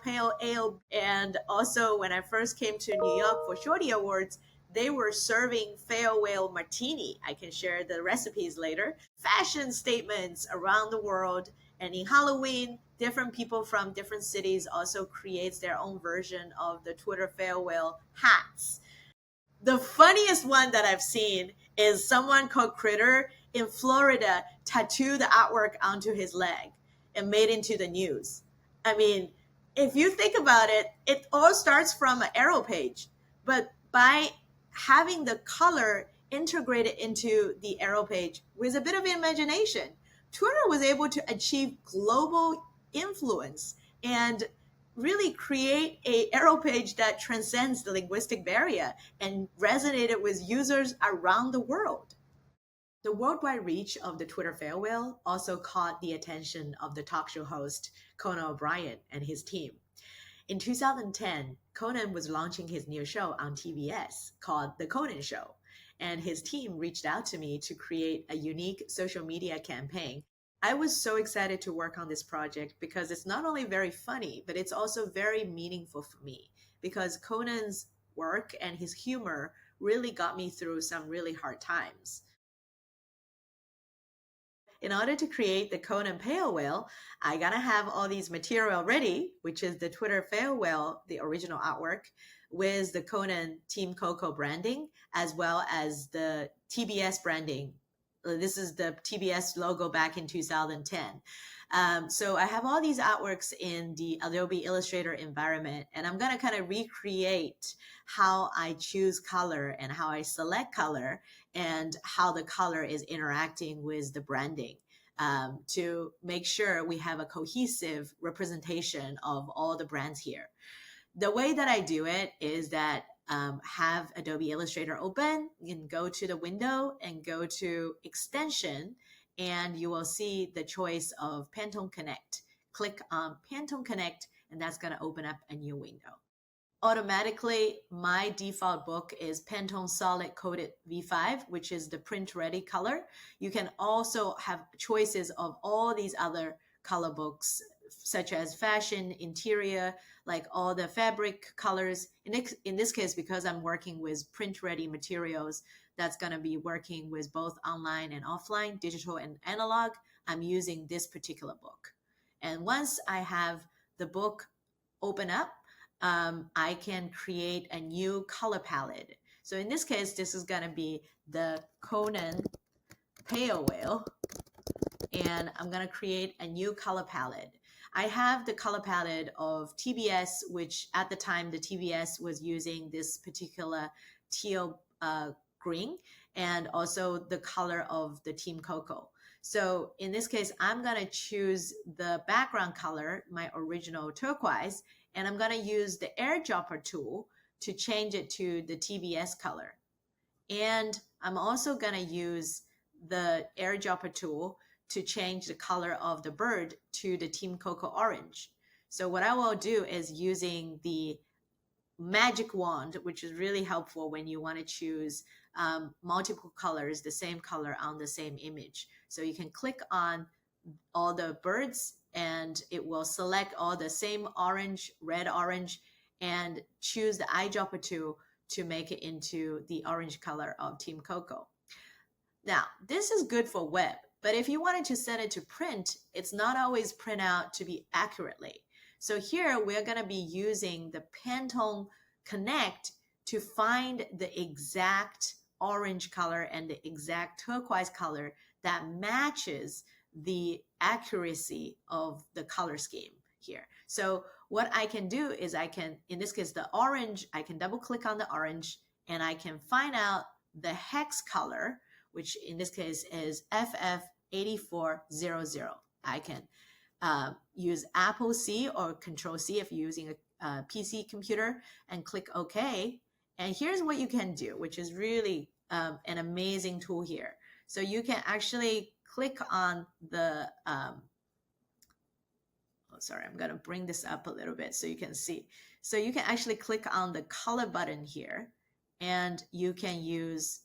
pale ale. And also when I first came to New York for Shorty Awards, they were serving pale whale martini. I can share the recipes later. Fashion statements around the world. And in Halloween, different people from different cities also creates their own version of the Twitter pale whale hats. The funniest one that I've seen is someone called Critter in Florida tattooed the artwork onto his leg and made into the news. I mean, if you think about it, it all starts from an arrow page, but by having the color integrated into the arrow page with a bit of imagination, Twitter was able to achieve global influence and really create a arrow page that transcends the linguistic barrier and resonated with users around the world. The worldwide reach of the Twitter farewell also caught the attention of the talk show host Conan O'Brien and his team. In 2010, Conan was launching his new show on TBS called The Conan Show, and his team reached out to me to create a unique social media campaign. I was so excited to work on this project because it's not only very funny, but it's also very meaningful for me because Conan's work and his humor really got me through some really hard times. In order to create the Conan Pale Whale, I gotta have all these material ready, which is the Twitter Pale Whale, the original artwork, with the Conan Team Coco branding, as well as the TBS branding. This is the TBS logo back in 2010. So I have all these artworks in the Adobe Illustrator environment, and I'm gonna kind of recreate how I choose color and how I select color and how the color is interacting with the branding to make sure we have a cohesive representation of all the brands here. The way that I do it is that have Adobe Illustrator open, you can go to the window and go to extension, and you will see the choice of Pantone Connect. Click on Pantone Connect, and that's going to open up a new window. Automatically, my default book is Pantone Solid Coated V5, which is the print ready color. You can also have choices of all these other color books, such as fashion, interior, like all the fabric colors. In this case, because I'm working with print ready materials, that's going to be working with both online and offline, digital and analog, I'm using this particular book. And once I have the book open up, I can create a new color palette. So in this case, this is going to be the Conan Pale Whale, and I'm going to create a new color palette. I have the color palette of TBS, which at the time the TBS was using this particular teal green, and also the color of the Team Coco. So in this case, I'm going to choose the background color, my original turquoise, and I'm going to use the airdropper tool to change it to the TBS color. And I'm also going to use the airdropper tool to change the color of the bird to the Team Coco orange. So what I will do is using the magic wand, which is really helpful when you want to choose multiple colors, the same color on the same image. So you can click on all the birds and it will select all the same orange, red, orange, and choose the eyedropper tool to make it into the orange color of Team Coco. Now, this is good for web, but if you wanted to send it to print, it's not always print out to be accurately. So here we're going to be using the Pantone Connect to find the exact orange color and the exact turquoise color that matches the accuracy of the color scheme here. So what I can do is I can, in this case, the orange, I can double click on the orange and I can find out the hex color, which in this case is FF8400. I can use Apple C or Control C if you're using a PC computer and click OK. And here's what you can do, which is really an amazing tool here. So you can actually click on the, I'm going to bring this up a little bit so you can see. So you can actually click on the color button here and you can use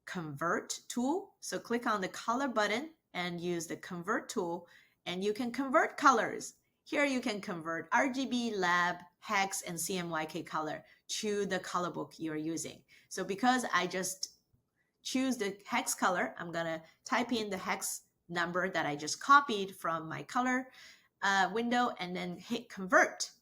convert tool. So click on the color button and use the convert tool and you can convert colors. here you can convert RGB, lab, hex, and CMYK color to the color book you're using. So because I just choose the hex color, I'm gonna type in the hex number that I just copied from my color window and then hit convert.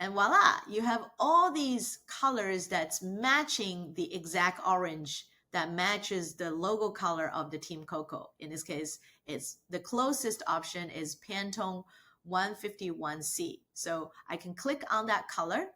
And voila, you have all these colors that's matching the exact orange that matches the logo color of the Team Coco. In this case, it's the closest option is Pantone 151C. So I can click on that color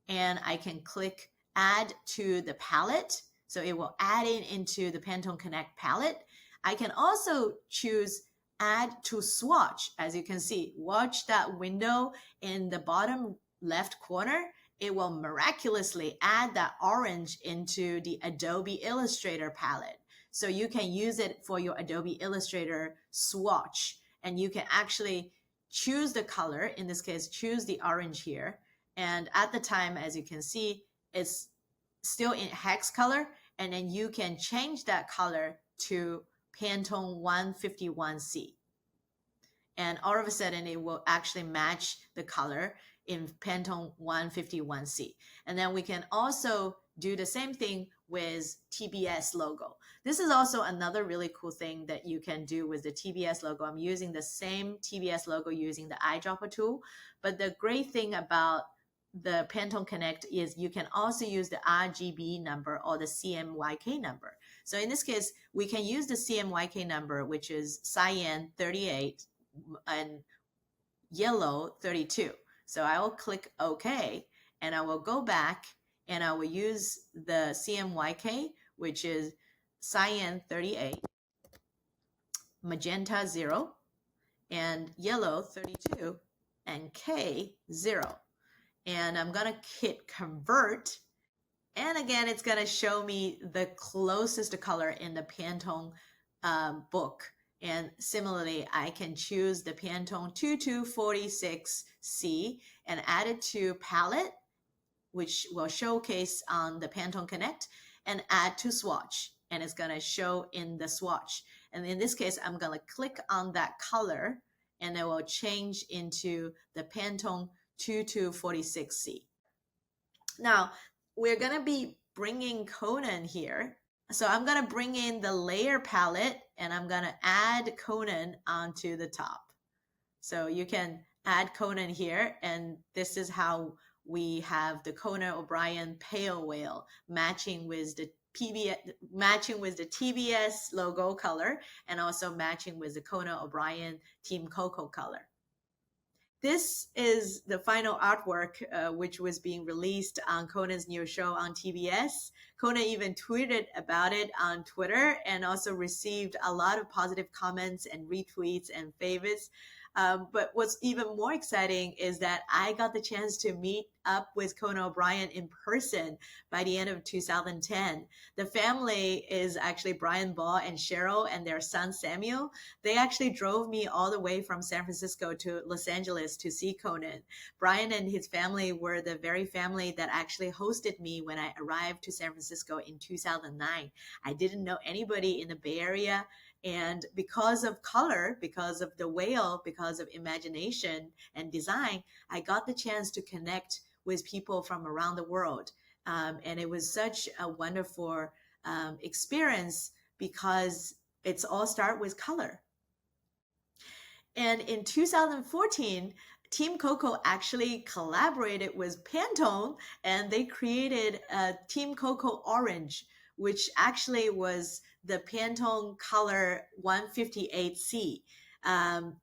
and I can click add to the palette. So it will add into the Pantone Connect palette. I can also choose add to swatch. As you can see, watch that window in the bottom left corner. It will miraculously add that orange into the Adobe Illustrator palette. So you can use it for your Adobe Illustrator swatch. And you can actually choose the color, in this case, choose the orange here. And at the time, as you can see, it's still in hex color. And then you can change that color to Pantone 151C. And all of a sudden, it will actually match the color in Pantone 151C. And then we can also do the same thing with TBS logo. This is also another really cool thing that you can do with the TBS logo. I'm using the same TBS logo using the eyedropper tool. But the great thing about the Pantone Connect is you can also use the RGB number or the CMYK number. So in this case, we can use the CMYK number, which is cyan 38 and yellow 32. So I will click OK, and I will go back and I will use the CMYK, which is cyan 38, magenta 0, and yellow 32, and K 0. And I'm going to hit convert. And again, it's going to show me the closest color in the Pantone book. And similarly, I can choose the Pantone 2246C and add it to palette, which will showcase on the Pantone Connect, and add to swatch. And it's going to show in the swatch. And in this case, I'm going to click on that color and it will change into the Pantone 2246C. Now, we're going to be bringing Conan here. So I'm going to bring in the layer palette and I'm going to add Conan onto the top. So you can add Conan here, and this is how we have the Conan O'Brien pale whale matching with the TBS logo color and also matching with the Conan O'Brien Team Coco color. This is the final artwork, which was being released on Conan's new show on TBS. Conan even tweeted about it on Twitter and also received a lot of positive comments and retweets and favorites. But what's even more exciting is that I got the chance to meet up with Conan O'Brien in person by the end of 2010. The family is actually Brian Ball and Cheryl and their son Samuel. They actually drove me all the way from San Francisco to Los Angeles to see Conan. Brian and his family were the very family that actually hosted me when I arrived to San Francisco in 2009. I didn't know anybody in the Bay Area. And because of color, because of the whale, because of imagination and design, I got the chance to connect with people from around the world. And it was such a wonderful experience because it's all start with color. And in 2014, Team Coco actually collaborated with Pantone and they created a Team Coco Orange, which actually was the Pantone color 158C.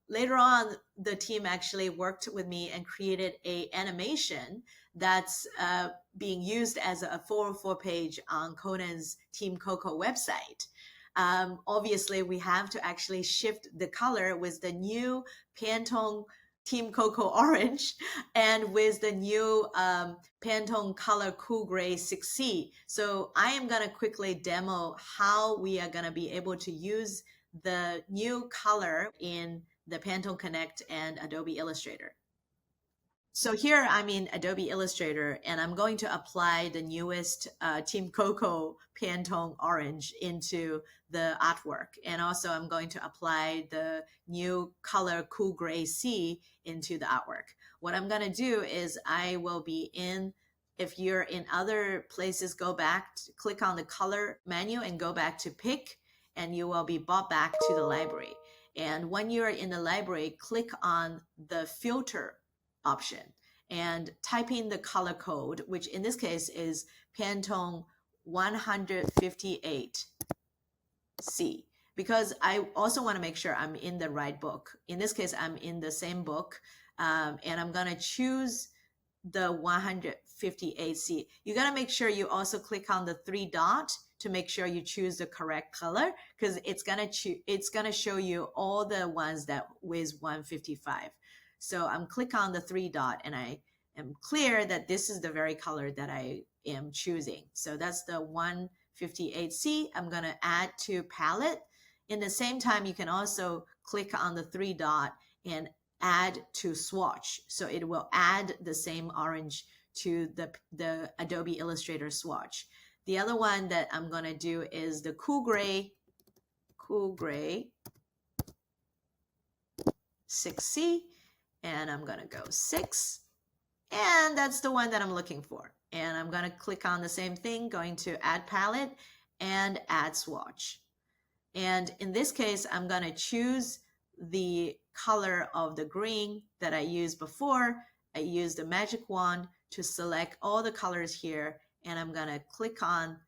Later on, the team actually worked with me and created an animation that's being used as a 404 page on Conan's Team Coco website. Obviously, we have to actually shift the color with the new Pantone Team Coco Orange and with the new Pantone Color Cool Gray 6C. So I am going to quickly demo how we are going to be able to use the new color in the Pantone Connect and Adobe Illustrator. So here I'm in Adobe Illustrator and I'm going to apply the newest Team Coco Pantone Orange into the artwork. And also I'm going to apply the new color Cool Gray C into the artwork. What I'm going to do is I will be in, if you're in other places, go back, click on the color menu and go back to pick, and you will be brought back to the library. And when you're in the library, click on the filter option and type in the color code, which in this case is Pantone 158C, because I also want to make sure I'm in the right book. In this case, I'm in the same book, and I'm going to choose the 158C. You got to make sure you also click on the 3 dot to make sure you choose the correct color, because it's going to show you all the ones that with 155. So I'm click on the 3 dot and I am clear that this is the very color that I am choosing. So that's the 158C. I'm going to add to palette. In the same time, you can also click on the 3 dot and add to swatch. So it will add the same orange to the Adobe Illustrator swatch. The other one that I'm going to do is the Cool Gray 6C. And I'm going to go 6. And that's the one that I'm looking for. And I'm going to click on the same thing, going to add palette and add swatch. And in this case, I'm going to choose the color of the green that I used before. I used the magic wand to select all the colors here. And I'm going to click on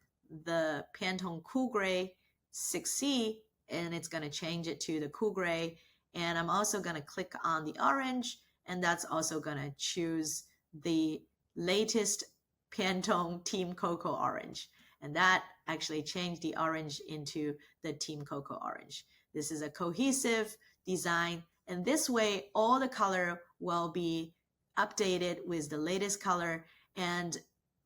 the Pantone Cool Gray 6C, and it's going to change it to the Cool Gray. And I'm also going to click on the orange, and that's also going to choose the latest Pantone Team Coco Orange. And that actually changed the orange into the Team Coco Orange. This is a cohesive design, and this way all the color will be updated with the latest color. And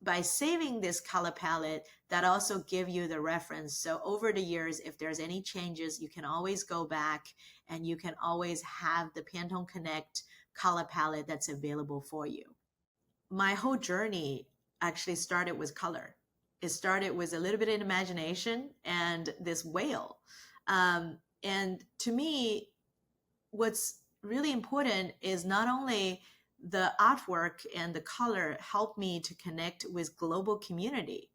by saving this color palette, that also give you the reference. So over the years, if there's any changes, you can always go back and you can always have the Pantone Connect color palette that's available for you. My whole journey actually started with color. It started with a little bit of imagination and this whale. And to me, what's really important is not only the artwork and the color help me to connect with global community.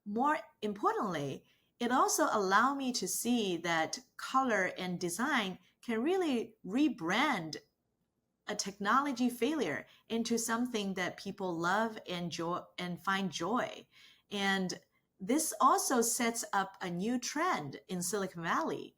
More importantly, it also allowed me to see that color and design can really rebrand a technology failure into something that people love and find joy. And this also sets up a new trend in Silicon Valley.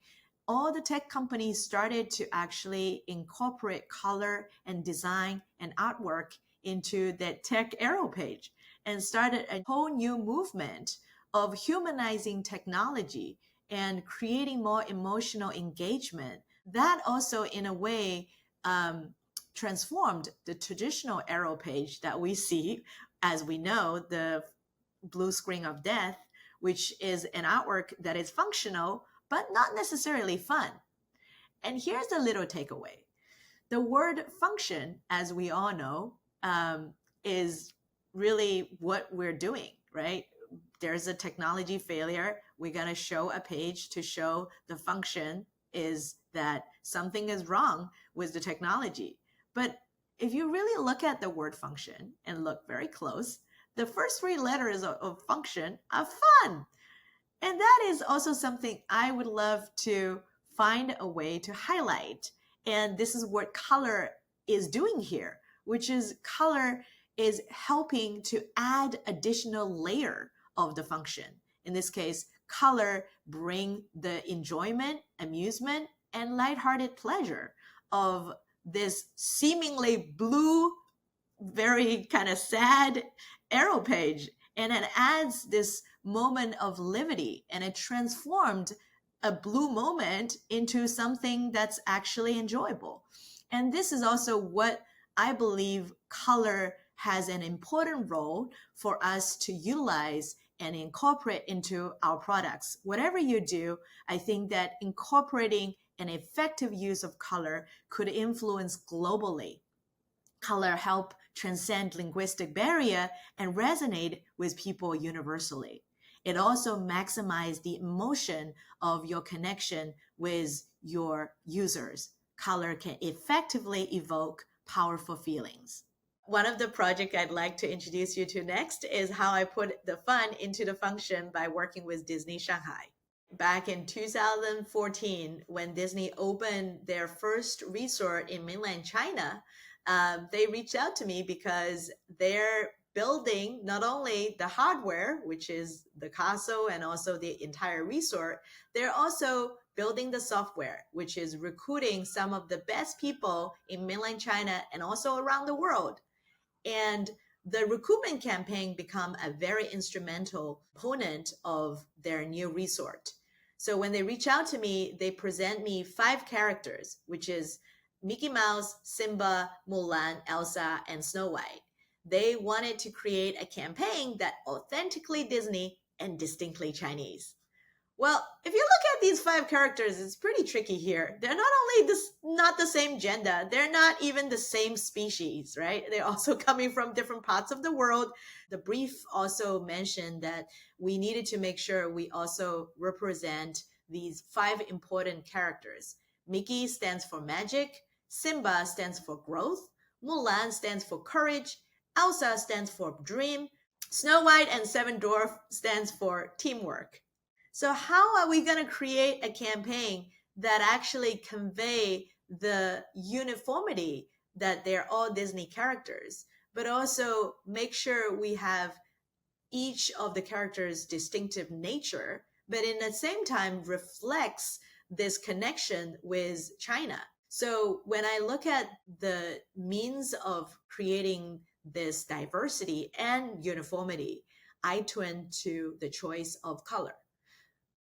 All the tech companies started to actually incorporate color and design and artwork into their tech arrow page and started a whole new movement of humanizing technology and creating more emotional engagement. That also, in a way, transformed the traditional arrow page that we see, as we know, the blue screen of death, which is an artwork that is functional, but not necessarily fun. And here's the little takeaway. The word function, as we all know, is really what we're doing, right? There's a technology failure. We're going to show a page to show the function is that something is wrong with the technology. But if you really look at the word function and look very close, the first 3 letters of function are fun. And that is also something I would love to find a way to highlight. And this is what color is doing here, which is color is helping to add additional layer of the function. In this case, color bring the enjoyment, amusement, and lighthearted pleasure of this seemingly blue, very kind of sad arrow page. And it adds this moment of levity, and it transformed a blue moment into something that's actually enjoyable. And this is also what I believe color has an important role for us to utilize and incorporate into our products. Whatever you do, I think that incorporating an effective use of color could influence globally Color help transcend linguistic barrier and resonate with people universally. It also maximizes the emotion of your connection with your users. Color can effectively evoke powerful feelings. One of the projects I'd like to introduce you to next is how I put the fun into the function by working with Disney Shanghai. Back in 2014, when Disney opened their first resort in mainland China, they reached out to me because they're building not only the hardware, which is the castle and also the entire resort, they're also building the software, which is recruiting some of the best people in mainland China and also around the world. And the recruitment campaign become a very instrumental component of their new resort. So when they reach out to me, they present me 5 characters, which is Mickey Mouse, Simba, Mulan, Elsa, and Snow White. They wanted to create a campaign that authentically Disney and distinctly Chinese. Well, if you look at these 5 characters, it's pretty tricky here. They're not only not the same gender, they're not even the same species, right? They're also coming from different parts of the world. The brief also mentioned that we needed to make sure we also represent these 5 important characters. Mickey stands for magic, Simba stands for growth, Mulan stands for courage, Elsa stands for dream, Snow White and Seven Dwarfs stands for teamwork. So how are we going to create a campaign that actually convey the uniformity that they're all Disney characters, but also make sure we have each of the characters' distinctive nature, but in the same time reflects this connection with China. So when I look at the means of creating this diversity and uniformity, I turn to the choice of color.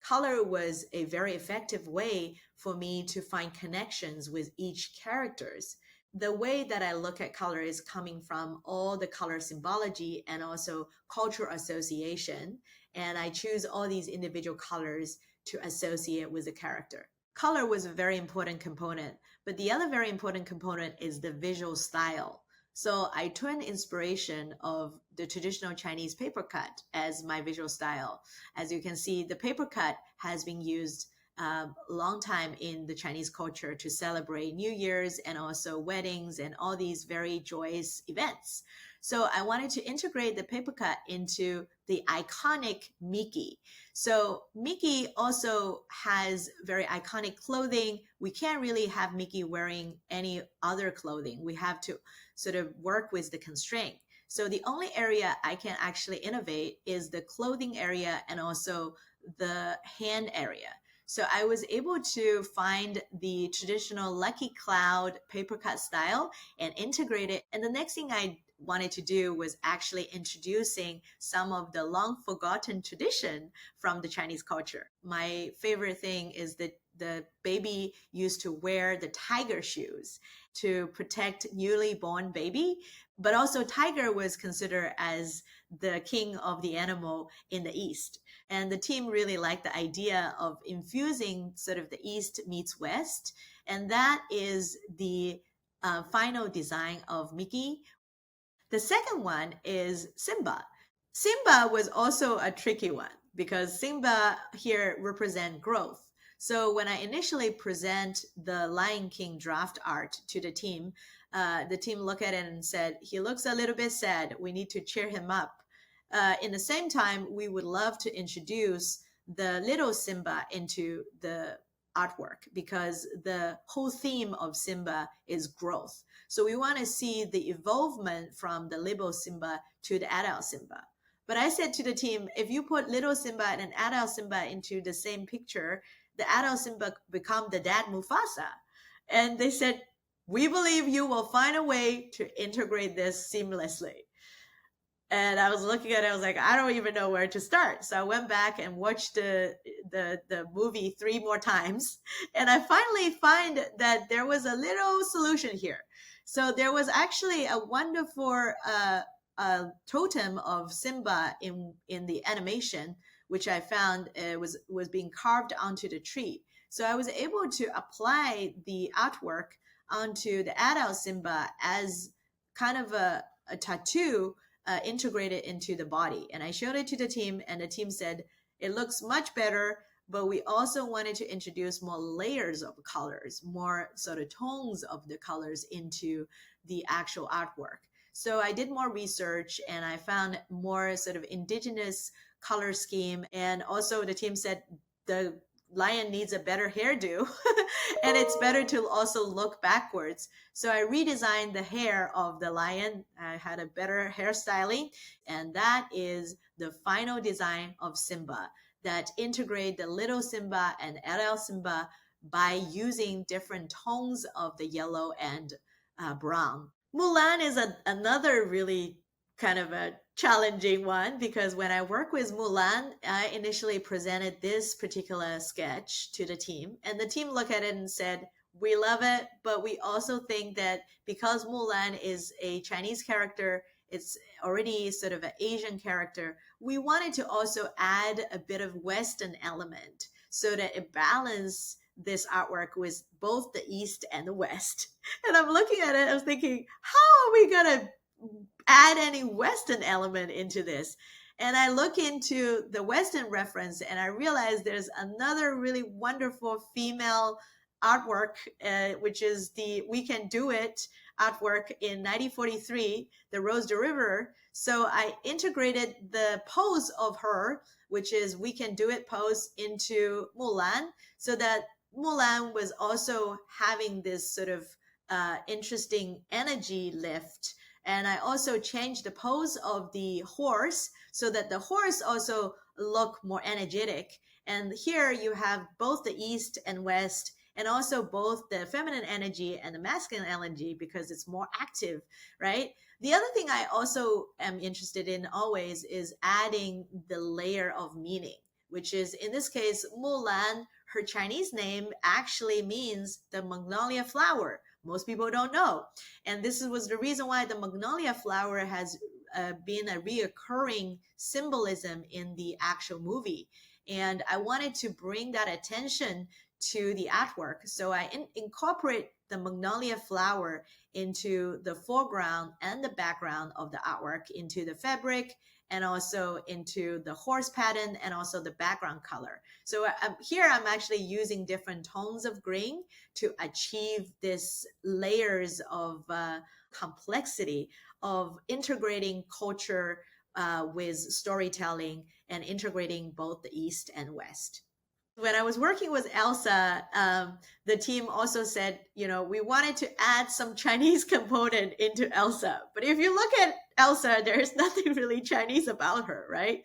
Color was a very effective way for me to find connections with each characters. The way that I look at color is coming from all the color symbology and also cultural association. And I choose all these individual colors to associate with the character. Color was a very important component, but the other very important component is the visual style. So I took inspiration of the traditional Chinese paper cut as my visual style. As you can see, the paper cut has been used a long time in the Chinese culture to celebrate New Year's and also weddings and all these very joyous events. So I wanted to integrate the paper cut into the iconic Mickey. So Mickey also has very iconic clothing. We can't really have Mickey wearing any other clothing. We have to sort of work with the constraint. So the only area I can actually innovate is the clothing area and also the hand area. So I was able to find the traditional Lucky Cloud paper cut style and integrate it. And the next thing I wanted to do was actually introducing some of the long forgotten tradition from the Chinese culture. My favorite thing is that the baby used to wear the tiger shoes to protect newly born baby, but also tiger was considered as the king of the animal in the East. And the team really liked the idea of infusing sort of the East meets West. And that is the final design of Mickey. The second one is Simba. Simba was also a tricky one because Simba here represent growth. So when I initially present the Lion King draft art to the team looked at it and said, he looks a little bit sad. We need to cheer him up. In the same time, we would love to introduce the little Simba into the artwork because the whole theme of Simba is growth. So we want to see the evolvement from the little Simba to the adult Simba. But I said to the team, if you put little Simba and adult Simba into the same picture, the adult Simba become the dad Mufasa. And they said, we believe you will find a way to integrate this seamlessly. And I was looking at it, I was like, I don't even know where to start. So I went back and watched the movie 3 more times. And I finally find that there was a little solution here. So there was actually a wonderful totem of Simba in the animation, which I found was being carved onto the tree. So I was able to apply the artwork onto the adult Simba as kind of a tattoo integrated into the body. And I showed it to the team, and the team said, it looks much better, but we also wanted to introduce more layers of colors, more sort of tones of the colors into the actual artwork. So I did more research and I found more sort of indigenous color scheme. And also the team said the lion needs a better hairdo and it's better to also look backwards. So I redesigned the hair of the lion. I had a better hairstyling, and that is the final design of Simba that integrate the little Simba and LL Simba by using different tones of the yellow and brown. Mulan is another really kind of a challenging one, because when I work with Mulan, I initially presented this particular sketch to the team, and the team looked at it and said, we love it, but we also think that because Mulan is a Chinese character, it's already sort of an Asian character, we wanted to also add a bit of Western element so that it balanced this artwork with both the East and the West. And I'm looking at it, I was thinking, how are we going to add any Western element into this? And I look into the Western reference and I realize there's another really wonderful female artwork, which is the We Can Do It artwork in 1943, the Rose the River. So I integrated the pose of her, which is We Can Do It pose, into Mulan, so that Mulan was also having this sort of interesting energy lift. And I also changed the pose of the horse so that the horse also look more energetic. And here you have both the East and West, and also both the feminine energy and the masculine energy, because it's more active, right? The other thing I also am interested in always is adding the layer of meaning, which is in this case, Mulan, her Chinese name actually means the magnolia flower. Most people don't know. And this was the reason why the magnolia flower has been a reoccurring symbolism in the actual movie. And I wanted to bring that attention to the artwork. So I incorporate the magnolia flower into the foreground and the background of the artwork, into the fabric, and also into the horse pattern, and also the background color. So here I'm actually using different tones of green to achieve this layers of complexity of integrating culture with storytelling and integrating both the East and West. When I was working with Elsa, the team also said, we wanted to add some Chinese component into Elsa. But if you look at Elsa, there's nothing really Chinese about her, right?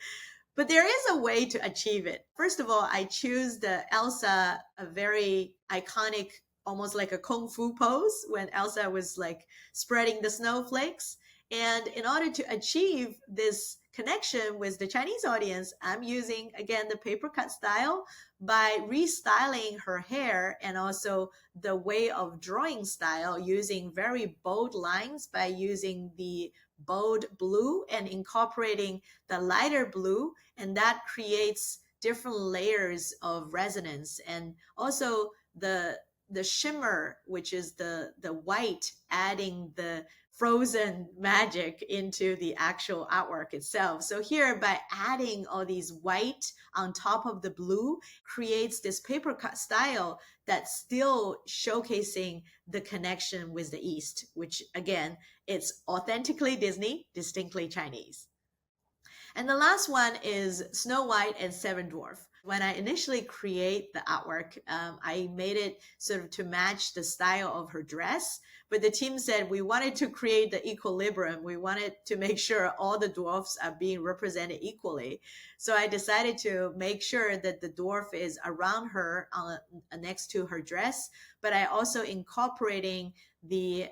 But there is a way to achieve it. First of all, I choose the Elsa, a very iconic, almost like a kung fu pose when Elsa was like spreading the snowflakes. And in order to achieve this connection with the Chinese audience, I'm using, again, the paper cut style by restyling her hair, and also the way of drawing style, using very bold lines by using the bold blue and incorporating the lighter blue. And that creates different layers of resonance. And also the shimmer, which is the white, adding the frozen magic into the actual artwork itself. So here, by adding all these white on top of the blue, creates this paper cut style that's still showcasing the connection with the East, which again, it's authentically Disney, distinctly Chinese. And the last one is Snow White and Seven Dwarf. When I initially create the artwork, I made it sort of to match the style of her dress. But the team said we wanted to create the equilibrium. We wanted to make sure all the dwarfs are being represented equally. So I decided to make sure that the dwarf is around her, next to her dress. But I also incorporating the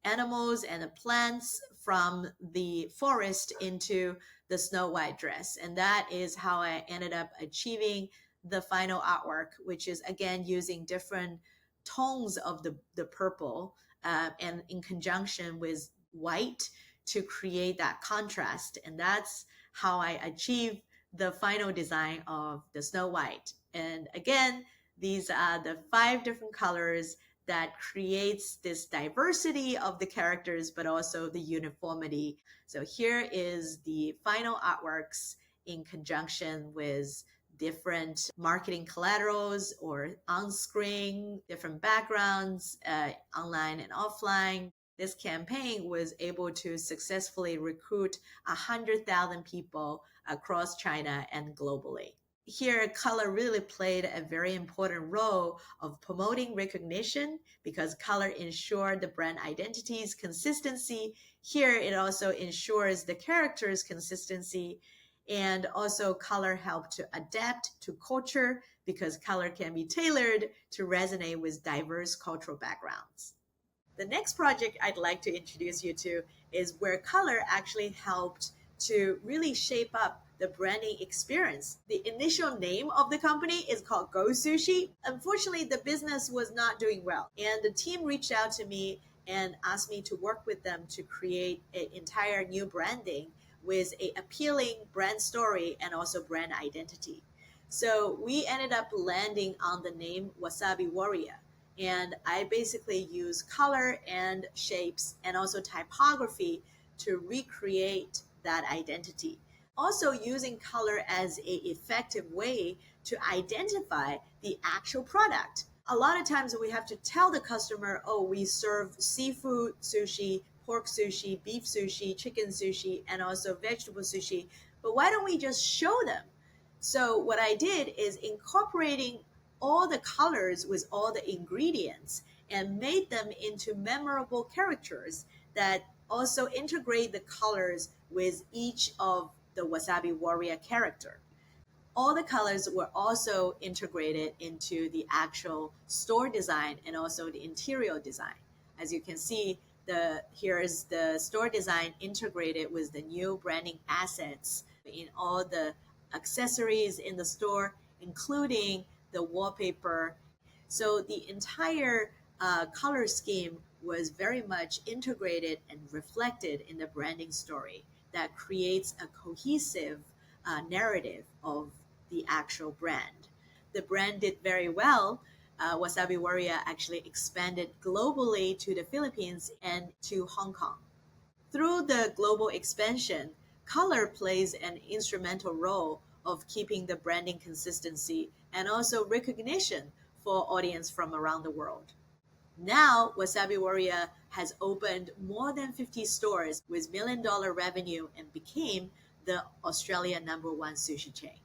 animals and the plants from the forest into the Snow White dress. And that is how I ended up achieving the final artwork, which is again using different tones of the purple and in conjunction with white to create that contrast. And that's how I achieve the final design of the Snow White. And again, these are the 5 different colors that creates this diversity of the characters, but also the uniformity. So here is the final artworks in conjunction with different marketing collaterals or on-screen, different backgrounds, online and offline. This campaign was able to successfully recruit 100,000 people across China and globally. Here, color really played a very important role of promoting recognition because color ensured the brand identity's consistency. Here, it also ensures the character's consistency, and also color helped to adapt to culture because color can be tailored to resonate with diverse cultural backgrounds. The next project I'd like to introduce you to is where color actually helped to really shape up the branding experience. The initial name of the company is called Go Sushi. Unfortunately, the business was not doing well, and the team reached out to me and asked me to work with them to create an entire new branding with a appealing brand story and also brand identity. So we ended up landing on the name Wasabi Warrior. And I basically use color and shapes and also typography to recreate that identity. Also using color as an effective way to identify the actual product. A lot of times we have to tell the customer, oh, we serve seafood sushi, pork sushi, beef sushi, chicken sushi, and also vegetable sushi. But why don't we just show them? So what I did is incorporating all the colors with all the ingredients and made them into memorable characters that also integrate the colors with each of the Wasabi Warrior character. All the colors were also integrated into the actual store design and also the interior design. As you can see, here is the store design integrated with the new branding assets in all the accessories in the store, including the wallpaper. So the entire color scheme was very much integrated and reflected in the branding story that creates a cohesive narrative of the actual brand. The brand did very well. Wasabi Warrior actually expanded globally to the Philippines and to Hong Kong. Through the global expansion, color plays an instrumental role of keeping the branding consistency and also recognition for audience from around the world. Now, Wasabi Warrior has opened more than 50 stores with $1 million revenue and became the Australia #1 sushi chain.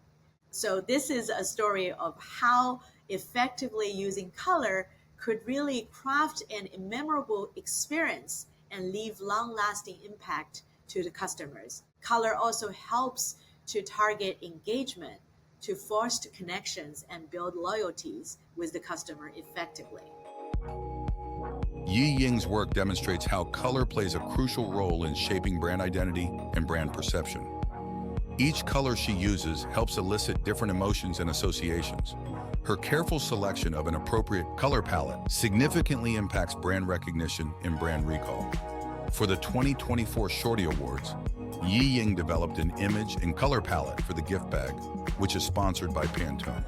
So this is a story of how effectively using color could really craft an memorable experience and leave long-lasting impact to the customers. Color also helps to target engagement, to foster connections and build loyalties with the customer effectively. Yiying's work demonstrates how color plays a crucial role in shaping brand identity and brand perception. Each color she uses helps elicit different emotions and associations. Her careful selection of an appropriate color palette significantly impacts brand recognition and brand recall. For the 2024 Shorty Awards, Yiying developed an image and color palette for the gift bag, which is sponsored by Pantone.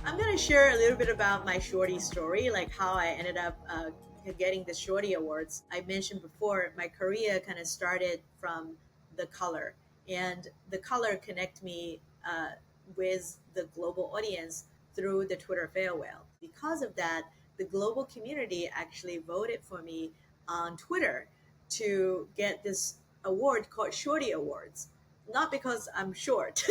I'm going to share a little bit about my Shorty story, like how I ended up getting the Shorty Awards. I mentioned before, my career kind of started from the color, and the color connect me with the global audience through the Twitter farewell. Because of that, the global community actually voted for me on Twitter to get this award called Shorty Awards. Not because I'm short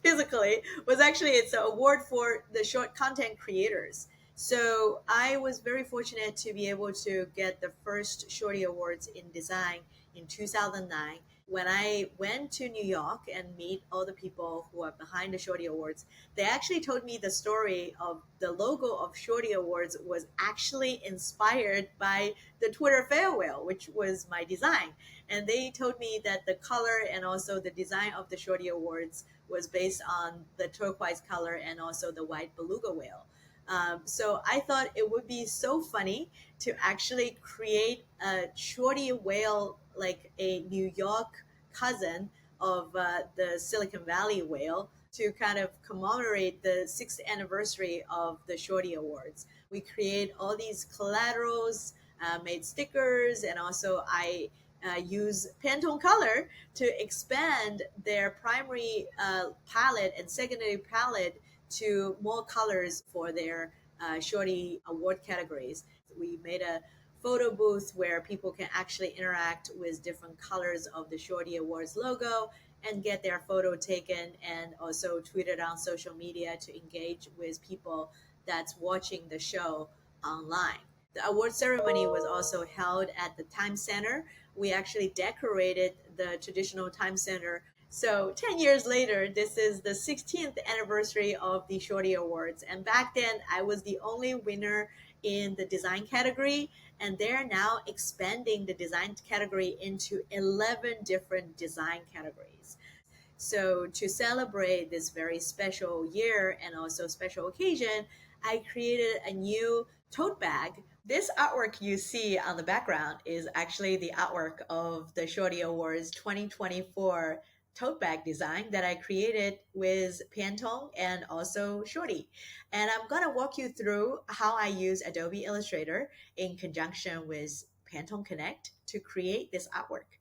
physically, was actually it's an award for the short content creators. So I was very fortunate to be able to get the first Shorty Awards in design in 2009. When I went to New York and meet all the people who are behind the Shorty Awards, they actually told me the story of the logo of Shorty Awards was actually inspired by the Twitter farewell, which was my design. And they told me that the color and also the design of the Shorty Awards was based on the turquoise color and also the white beluga whale. So I thought it would be so funny to actually create a Shorty whale, like a New York cousin of the Silicon Valley whale, to kind of commemorate the 6th anniversary of the Shorty Awards. We create all these collaterals, made stickers, and also I use Pantone color to expand their primary palette and secondary palette to more colors for their Shorty Award categories. We made a photo booth where people can actually interact with different colors of the Shorty Awards logo and get their photo taken, and also tweet it on social media to engage with people that's watching the show online. The award ceremony was also held at the Time Center. We actually decorated the traditional Time Center. So 10 years later, this is the 16th anniversary of the Shorty Awards. And back then, I was the only winner in the design category. And they're now expanding the design category into 11 different design categories. So to celebrate this very special year and also special occasion, I created a new tote bag. This artwork you see on the background is actually the artwork of the Shorty Awards 2024 tote bag design that I created with Pantone and also Shorty. And I'm going to walk you through how I use Adobe Illustrator in conjunction with Pantone Connect to create this artwork.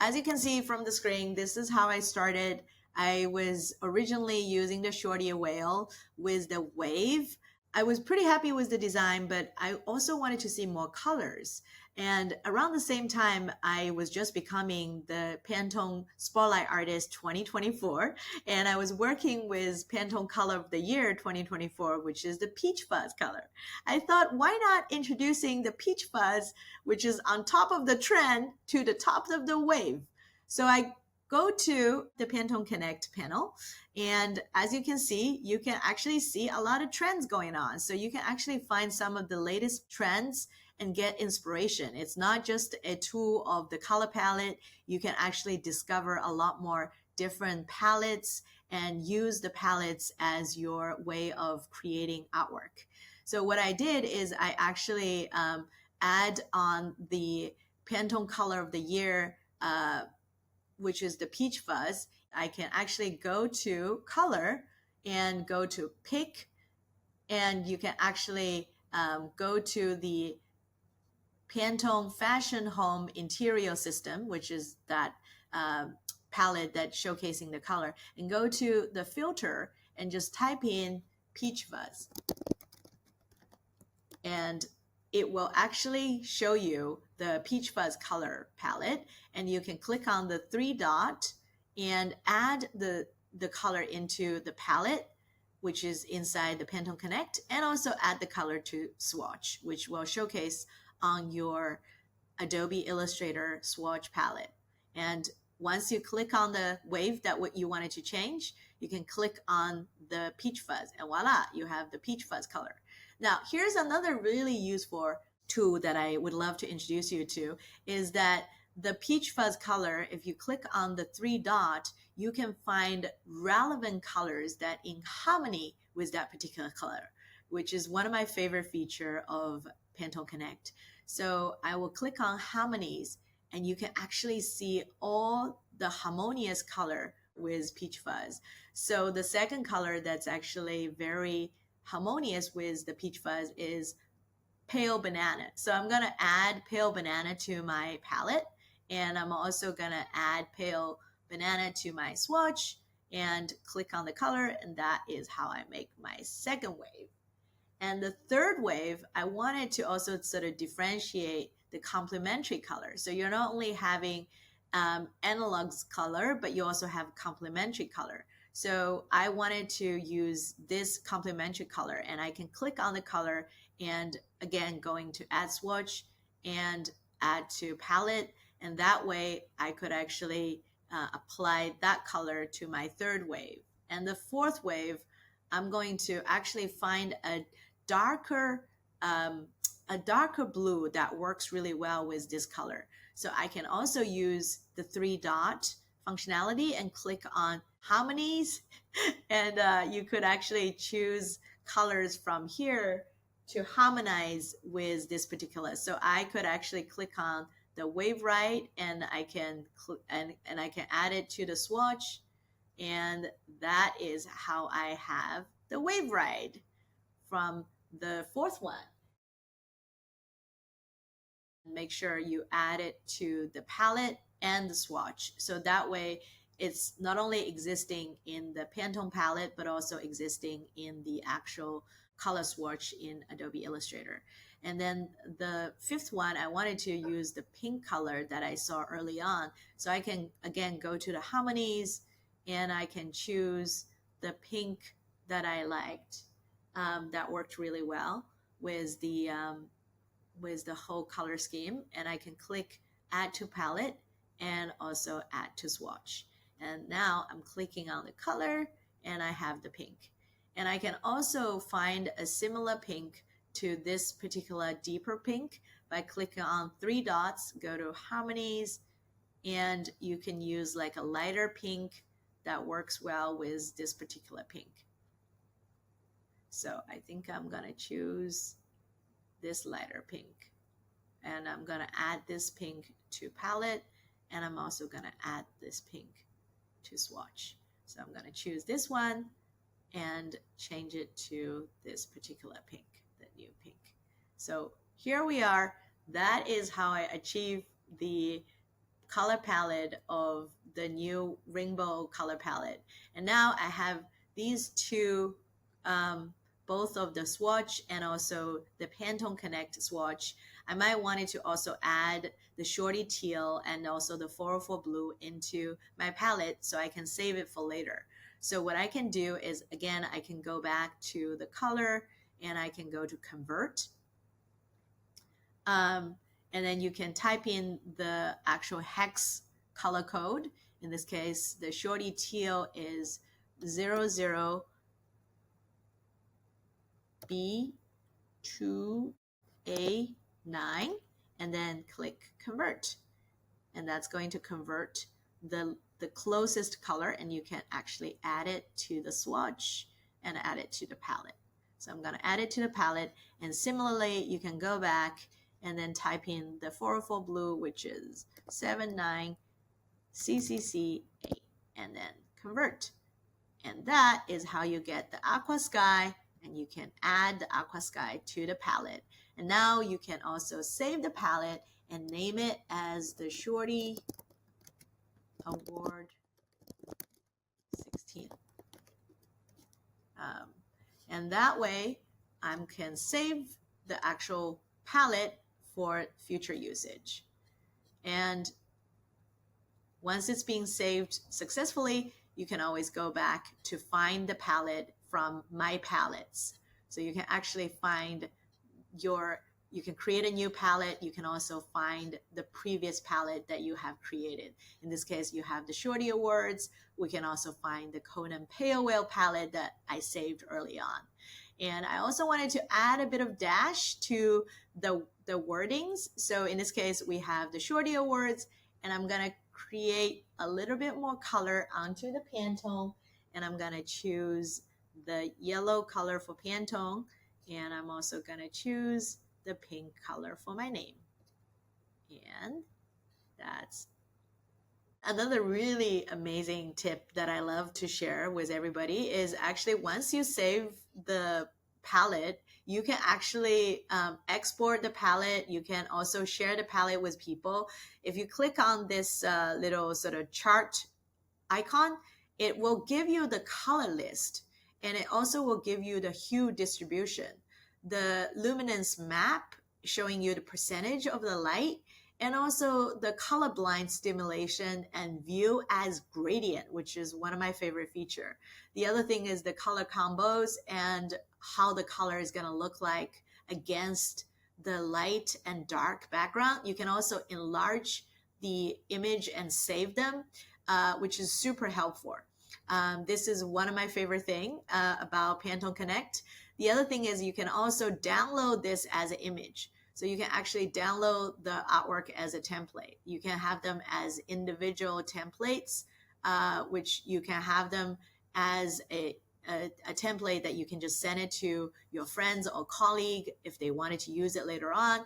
As you can see from the screen, this is how I started. I was originally using the Shorty whale with the wave. I was pretty happy with the design, but I also wanted to see more colors. And around the same time, I was just becoming the Pantone Spotlight Artist 2024. And I was working with Pantone Color of the Year 2024, which is the peach fuzz color. I thought, why not introducing the peach fuzz, which is on top of the trend, to the top of the wave? So I go to the Pantone Connect panel. And as you can see, you can actually see a lot of trends going on. So you can actually find some of the latest trends and get inspiration. It's not just a tool of the color palette. You can actually discover a lot more different palettes and use the palettes as your way of creating artwork. So what I did is I actually add on the Pantone Color of the Year, which is the peach fuzz. I can actually go to color and go to pick, and you can actually go to the Pantone Fashion Home Interior System, which is that palette that's showcasing the color, and go to the filter and just type in peach fuzz. And it will actually show you the peach fuzz color palette, and you can click on the three dot and add the color into the palette, which is inside the Pantone Connect, and also add the color to swatch, which will showcase on your Adobe Illustrator swatch palette. And once you click on the wave that what you wanted to change, you can click on the peach fuzz, and voila, you have the peach fuzz color. Now, here's another really useful tool that I would love to introduce you to, is that the peach fuzz color, if you click on the three dot, you can find relevant colors that in harmony with that particular color, which is one of my favorite features of Pantone Connect. So I will click on harmonies, and you can actually see all the harmonious color with peach fuzz. So the second color that's actually very harmonious with the peach fuzz is pale banana. So I'm going to add pale banana to my palette, and I'm also going to add pale banana to my swatch and click on the color, and that is how I make my second wave. And the third wave, I wanted to also sort of differentiate the complementary color. So you're not only having analog color, but you also have complementary color. So I wanted to use this complementary color, and I can click on the color and again going to add swatch and add to palette, and that way I could actually apply that color to my third wave. And the fourth wave, I'm going to actually find a darker blue that works really well with this color. So I can also use the three dot functionality and click on harmonies, and you could actually choose colors from here to harmonize with this particular. So I could actually click on the wave right, and I can and I can add it to the swatch, and that is how I have the wave ride from the fourth one. Make sure you add it to the palette and the swatch. So that way it's not only existing in the Pantone palette, but also existing in the actual color swatch in Adobe Illustrator. And then the fifth one, I wanted to use the pink color that I saw early on. So I can, again, go to the harmonies and I can choose the pink that I liked. That worked really well with the whole color scheme. And I can click add to palette and also add to swatch. And now I'm clicking on the color and I have the pink. And I can also find a similar pink to this particular deeper pink by clicking on three dots, go to harmonies, and you can use like a lighter pink that works well with this particular pink. So I think I'm gonna choose this lighter pink. And I'm gonna add this pink to palette, and I'm also gonna add this pink to swatch. So I'm gonna choose this one and change it to this particular pink, the new pink. So here we are. That is how I achieve the color palette of the new rainbow color palette. And now I have these two, both of the swatch and also the Pantone Connect swatch. I might wanted to also add the Shorty teal and also the 404 blue into my palette so I can save it for later. So what I can do is, again, I can go back to the color and I can go to convert. And then you can type in the actual hex color code. In this case, the Shorty teal is 00B2A9, and then click convert. And that's going to convert the closest color, and you can actually add it to the swatch and add it to the palette. So I'm going to add it to the palette, and similarly you can go back and then type in the 404 blue, which is 79CCC8, and then convert. And that is how you get the aqua sky, and you can add the aqua sky to the palette. And now you can also save the palette and name it as the Shorty Award 16. And that way I can save the actual palette for future usage. And once it's being saved successfully, you can always go back to find the palette from My Palettes. So you can actually find you can create a new palette. You can also find the previous palette that you have created. In this case, you have the Shorty Awards. We can also find the Conan Pale Whale palette that I saved early on. And I also wanted to add a bit of dash to the wordings. So in this case, we have the Shorty Awards, and I'm gonna create a little bit more color onto the Pantone, and I'm gonna choose the yellow color for Pantone, and I'm also gonna choose the pink color for my name. And that's another really amazing tip that I love to share with everybody is actually once you save the palette, you can actually export the palette. You can also share the palette with people. If you click on this little sort of chart icon, it will give you the color list, and it also will give you the hue distribution, the luminance map showing you the percentage of the light, and also the colorblind stimulation and view as gradient, which is one of my favorite features. The other thing is the color combos and how the color is going to look like against the light and dark background. You can also enlarge the image and save them, which is super helpful. This is one of my favorite things about Pantone Connect. The other thing is you can also download this as an image. So you can actually download the artwork as a template. You can have them as individual templates, which you can have them as a template that you can just send it to your friends or colleague if they wanted to use it later on.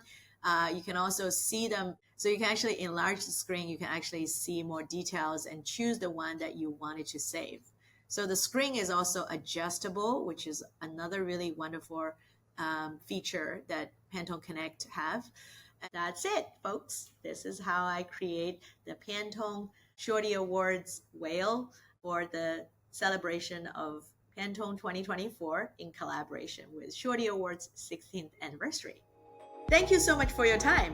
You can also see them. So you can actually enlarge the screen. You can actually see more details and choose the one that you wanted to save. So the screen is also adjustable, which is another really wonderful feature that Pantone Connect have. And that's it, folks. This is how I create the Pantone Shorty Awards whale for the celebration of Pantone 2024 in collaboration with Shorty Awards 16th anniversary. Thank you so much for your time.